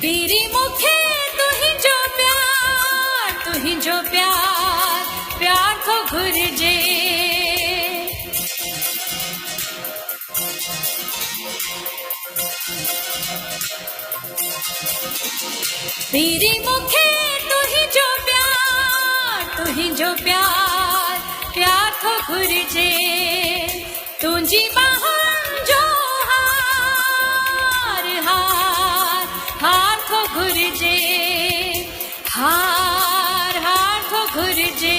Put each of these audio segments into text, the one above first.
तेरी मुखे तू ही जो प्यार, तू ही जो प्यार, प्यार को घुर जे। तेरी मुखे तू ही जो प्यार, तू ही जो प्यार, प्यार को घुर जे। तुझी बाहन जो हार हार हार को घुर जे, हार हार को घुर जे।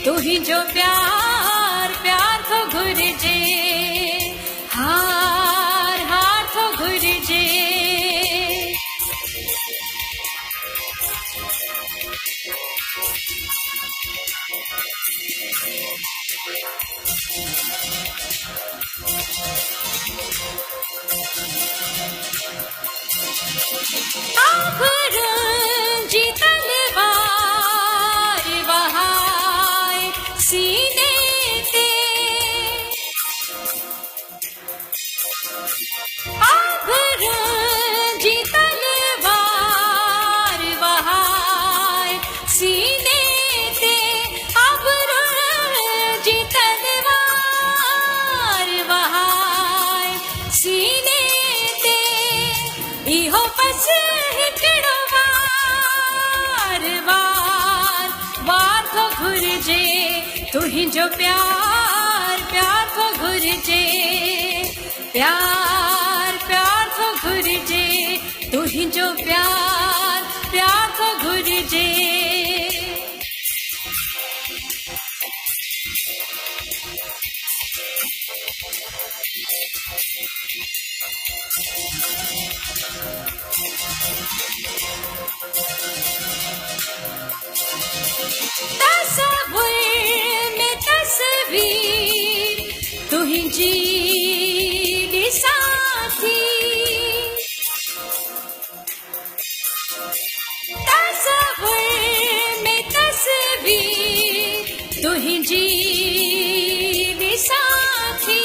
तू ही जो प्यार, प्यार को घुर जे, हार हार को घुर जे। जी तलवार बहाए सीने ते, जी तलवार बहाए सीने ते, जी तलवार बहाए सीने ते। इहो बस हिकिड़ो वार वार वार को घुर जे। तू ही जो प्यार, प्यार को घुर जे, प्यार प्यार को घुर जे। तू ही जो प्यार, प्यार को घुर जे। तस्वीर में तस्वीर तुझी साथी, तस्वीर में तस्वीर तुझी साथी,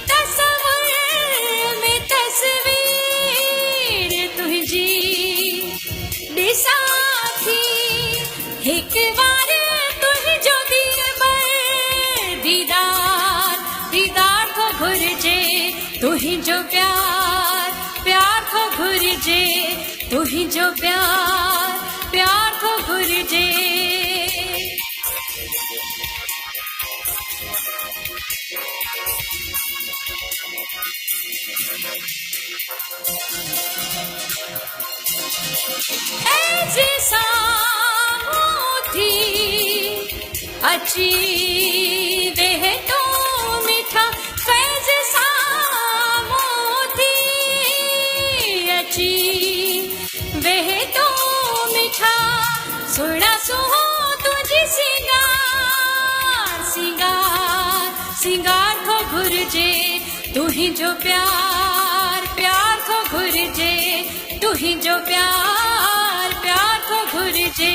तस्वीर में तस्वीर तुझी साथी। एक बार तुझ जो दीदार, दीदार को घुर जे। तू ही जो प्यार, प्यार को घुर जे। तू ही जो प्यार, प्यार को घुर जे। ऐसे सामोथी अच्छी वेह तो मीठा, फैज सामोथी अच्छी वेह तो मीठा। सुना सुहो तुझी सिंगार, सिंगार सिंगार को घुर जे। तू ही जो प्यार, प्यार को घुर जे। तू ही जो प्यार, प्यार को घुर जे।